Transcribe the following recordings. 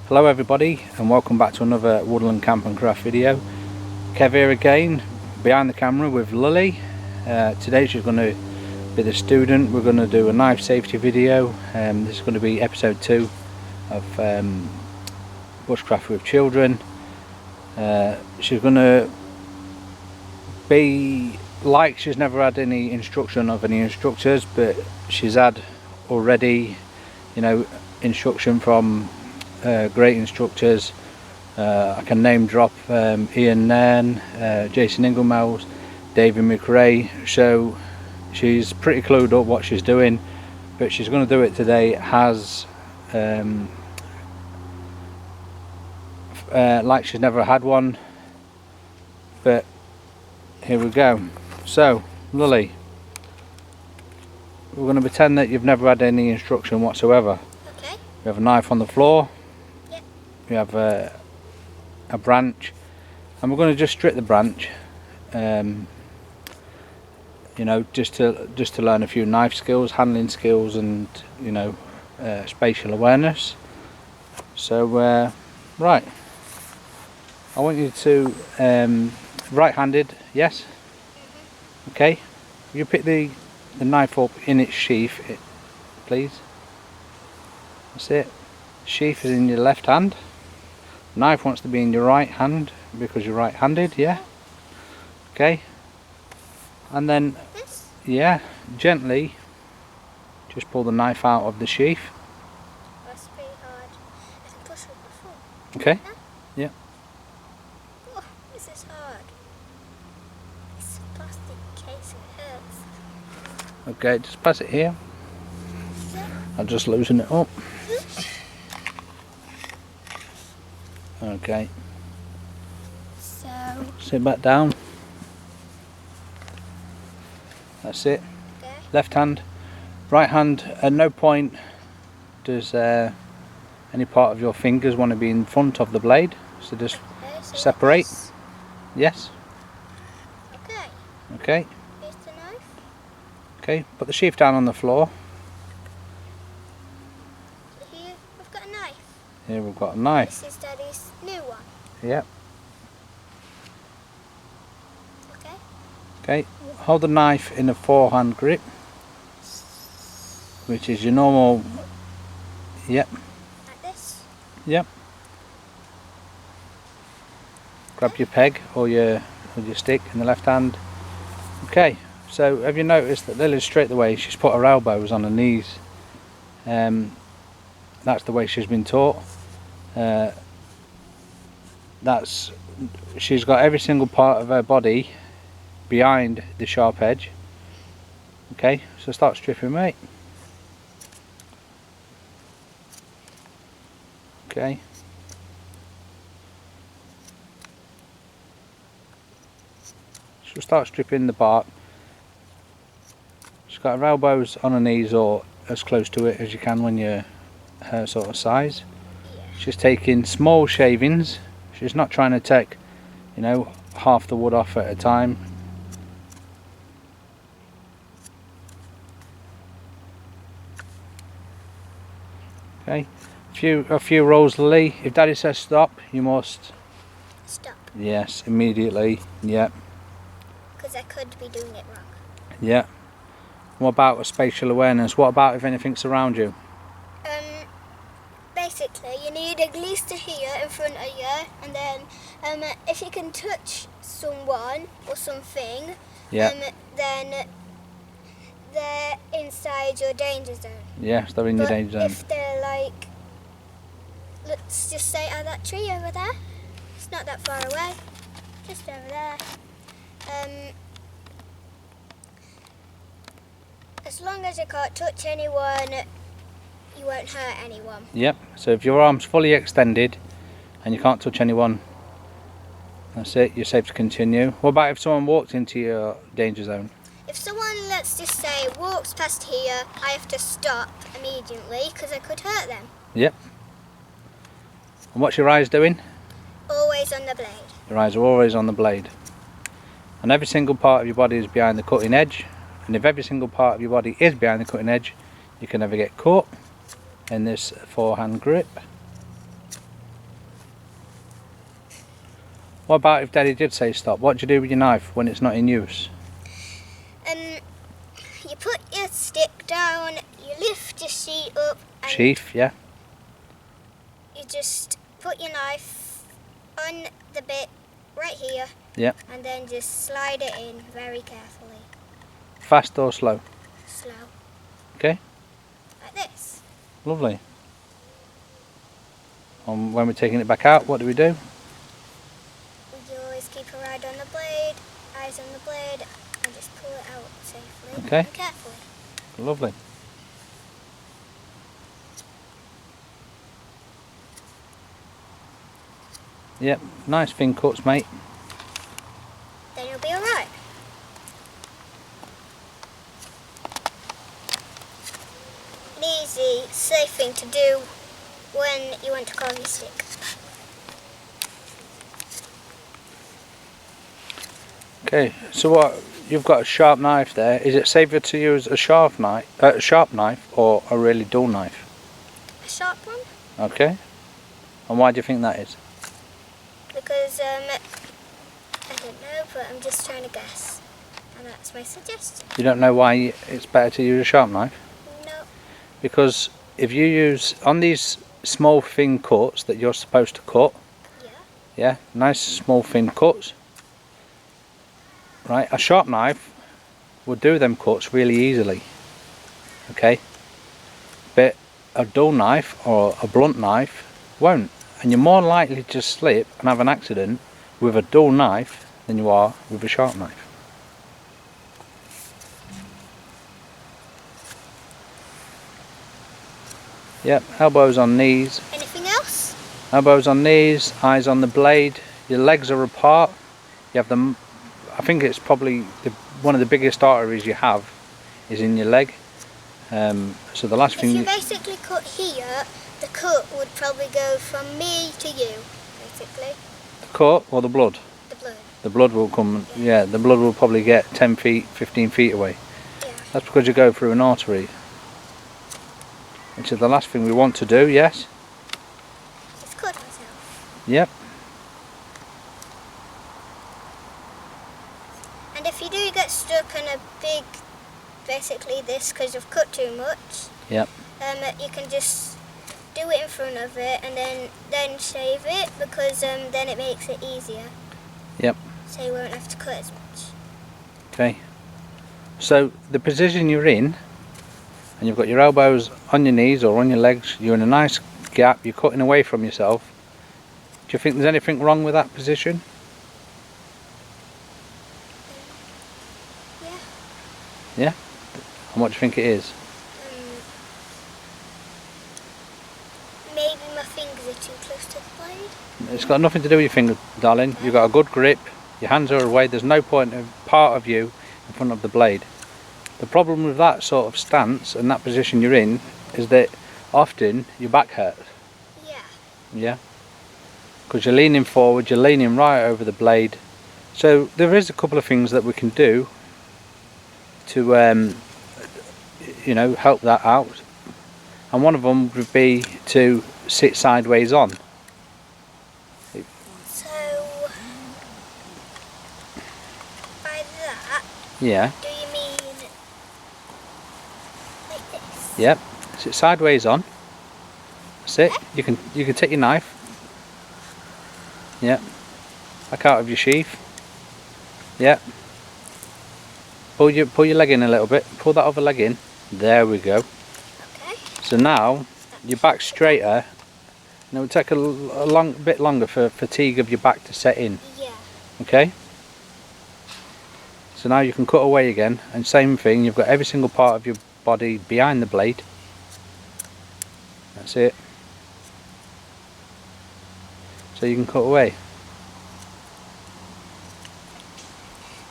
Hello everybody, and welcome back to another woodland camp and craft video. Kev here again, behind the camera with Lily. Today she's going to be the student. We're going to do a knife safety video. This is going to be episode 2 of Bushcraft with children. She's going to be like she's never had any instruction of any instructors, but she's had already, you know, instruction from great instructors. I can name drop Ian Nairn, Jason Inglemells, David McRae, so she's pretty clued up what she's doing, but she's going to do it today as like she's never had one. But here we go. So Lily, we're going to pretend that you've never had any instruction whatsoever. Okay. We have a knife on the floor. We have a branch, and we're going to just strip the branch, you know, just to learn a few knife skills, handling skills, and you know, spatial awareness. So right, I want you to right-handed, yes. Okay, you pick the knife up in its sheath, please. That's it. Sheath is in your left hand. Knife wants to be in your right hand because you're right-handed, yeah. Okay, and then yeah, gently just pull the knife out of the sheath. That's pretty hard. I can push with my foot. Okay. Yeah. Oh, this is hard. This plastic casing hurts. Okay, just pass it here. Yeah. I'll just loosen it up. Okay. So Sit back down. That's it. okay. Left hand, right hand. At no point does any part of your fingers want to be in front of the blade. So just Okay, so separate. like this. Yes. Okay. Okay. Here's the knife. Okay. Put the sheath down on the floor. So here we've got a knife. Here we've got a knife. This is Daddy's new one. Yep. Okay. Okay. Hold the knife in a forehand grip, which is your normal. Yep. Like this. Yep. Grab your peg or your stick in the left hand. Okay. So have you noticed that Lily straight away she's put her elbows on her knees? That's the way she's been taught. She's got every single part of her body behind the sharp edge. Okay, so start stripping, mate. Okay. She'll start stripping the bark. She's got her elbows on her knees or as close to it as you can when you're her sort of size. Yeah. She's taking small shavings. She's not trying to take, you know, half the wood off at a time. Okay, a few rolls, Lily. If Daddy says stop, you must Stop. yes, immediately. Yeah. Because I could be doing it wrong. Yeah. What about a spatial awareness? What about if anything's around you? Basically, you need at least to here in front of you, and then if you can touch someone or something, Yeah. then they're inside your danger zone. Yes, they're in your But danger zone. if they're like, let's just say at that tree over there, it's not that far away, just over there. As long as you can't touch anyone, you won't hurt anyone. Yep, so if your arm's fully extended and you can't touch anyone, that's it, you're safe to continue. What about if someone walked into your danger zone? If someone, let's just say, walks past here, I have to stop immediately because I could hurt them. Yep. And what's your eyes doing? Always on the blade. Your eyes are always on the blade. And every single part of your body is behind the cutting edge. And if every single part of your body is behind the cutting edge, you can never get caught in this forehand grip. What about if Daddy did say stop? What do you do with your knife when it's not in use? You put your stick down, you lift your sheet up, and Sheath, yeah. you just put your knife on the bit right here. Yeah. And then just slide it in very carefully. Fast or slow? Slow. Okay. Like this. Lovely. And when we're taking it back out, what do? You always keep a ride on the blade, eyes on the blade, and just pull it out safely Okay. and carefully. Lovely. Yep, nice thin cuts, mate. Then you'll be alright. An easy, safe thing to do when you want to carve your stick. Okay, so what? You've got a sharp knife there. Is it safer to use a sharp knife or a really dull knife? A sharp one? Okay. And why do you think that is? Because, I don't know, but I'm just trying to guess. And that's my suggestion. You don't know why it's better to use a sharp knife? No. Because if you use, on these small thin cuts that you're supposed to cut, yeah, nice small thin cuts, right, a sharp knife will do them cuts really easily, okay, but a dull knife or a blunt knife won't, and you're more likely to slip and have an accident with a dull knife than you are with a sharp knife. Yep, elbows on knees. Anything else? Elbows on knees, eyes on the blade. Your legs are apart. You have them. I think it's probably one of the biggest arteries you have is in your leg. So the last thing. If you basically cut here, the cut would probably go from me to you, basically. The cut or the blood? The blood. The blood will come. Yeah, the blood will probably get 10 feet, 15 feet away. Yeah. That's because you go through an artery. Which is the last thing we want to do. Yes. Just cut myself. Yep. And if you do get stuck on a big, basically this, because you've cut too much, Yep. you can just do it in front of it and then shave it, because then it makes it easier. Yep. So you won't have to cut as much. Okay. So the position you're in, and you've got your elbows on your knees or on your legs, you're in a nice gap, you're cutting away from yourself. Do you think there's anything wrong with that position? Yeah. Yeah? And what do you think it is? Maybe my fingers are too close to the blade. It's got nothing to do with your finger, darling. You've got a good grip, your hands are away, there's no part of you in front of the blade. The problem with that sort of stance and that position you're in is that often your back hurts. Yeah. Yeah? Because you're leaning forward, you're leaning right over the blade. So there is a couple of things that we can do to you know, help that out. And one of them would be to sit sideways on. So, by that, Yeah. do you mean like this? Yep. Sit sideways on. That's it. You can take your knife. Yep. Back out of your sheath. Yep. Pull your leg in a little bit. Pull that other leg in. There we go. Okay. So now your back's straighter. And it will take a bit longer for fatigue of your back to set in. Yeah. Okay. So now you can cut away again, and same thing. You've got every single part of your body behind the blade. That's it. So you can cut away.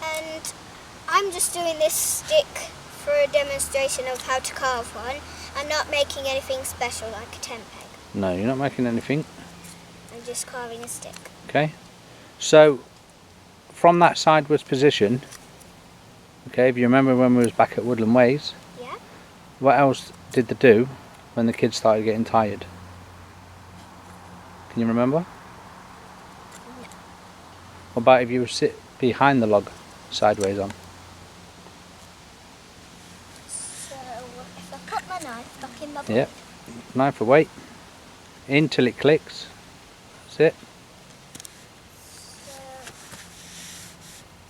And I'm just doing this stick for a demonstration of how to carve one. I'm not making anything special like a tent peg. No, you're not making anything. I'm just carving a stick. Okay, so from that sideways position, okay, if you remember when we was back at Woodland Ways, Yeah? what else did they do when the kids started getting tired? Can you remember? No. What about if you sit behind the log sideways on? So if I put my knife back in my bowl. Yep, knife away, in till it clicks, that's it. So,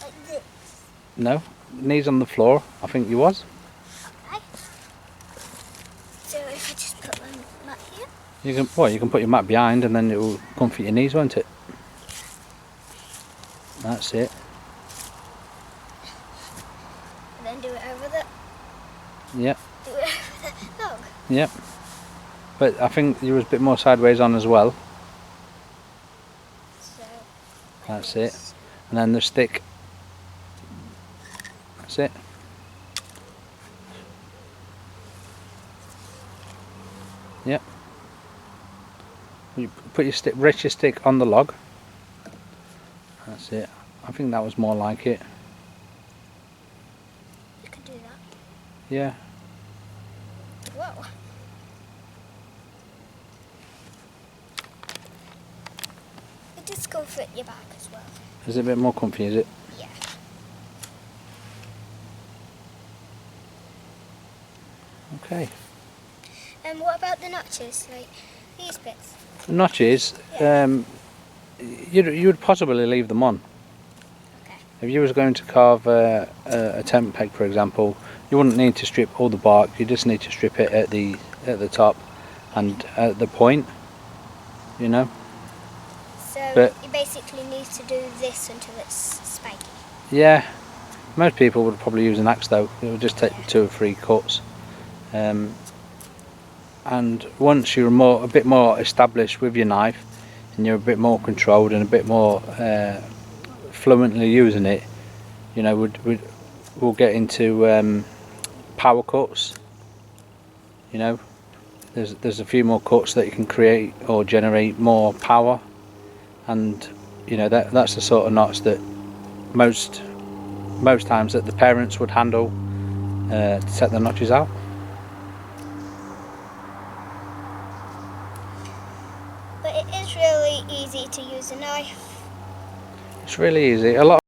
like this. No, knees on the floor, I think you was. Okay. So if I just put my mat here. You can put your mat behind and then it will comfort your knees, won't it? That's it. And then do it over the Yep, do it over the log. yep. But I think you was a bit more sideways on as well. So That's it. And then the stick. That's it. Yep. You put your stick, rest your stick on the log. That's it. I think that was more like it. You could do that. Yeah. Whoa. It does comfort your back as well. Is it a bit more comfy, is it? Yeah. Okay. And what about the notches, like these bits? The notches, you'd possibly leave them on. Okay. If you was going to carve a tent peg, for example, you wouldn't need to strip all the bark. You just need to strip it at the top and at the point. You know. So But- you basically need to do this until it's spiky. Yeah. Most people would probably use an axe though. It would just take 2 or 3 cuts. And once you're a bit more established with your knife, and you're a bit more controlled and a bit more fluently using it, you know, we'll get into power cuts. You know, there's a few more cuts that you can create or generate more power, and you know that's the sort of knots that most times that the parents would handle to set the notches out. But it is really easy to use a knife. It's really easy. A lot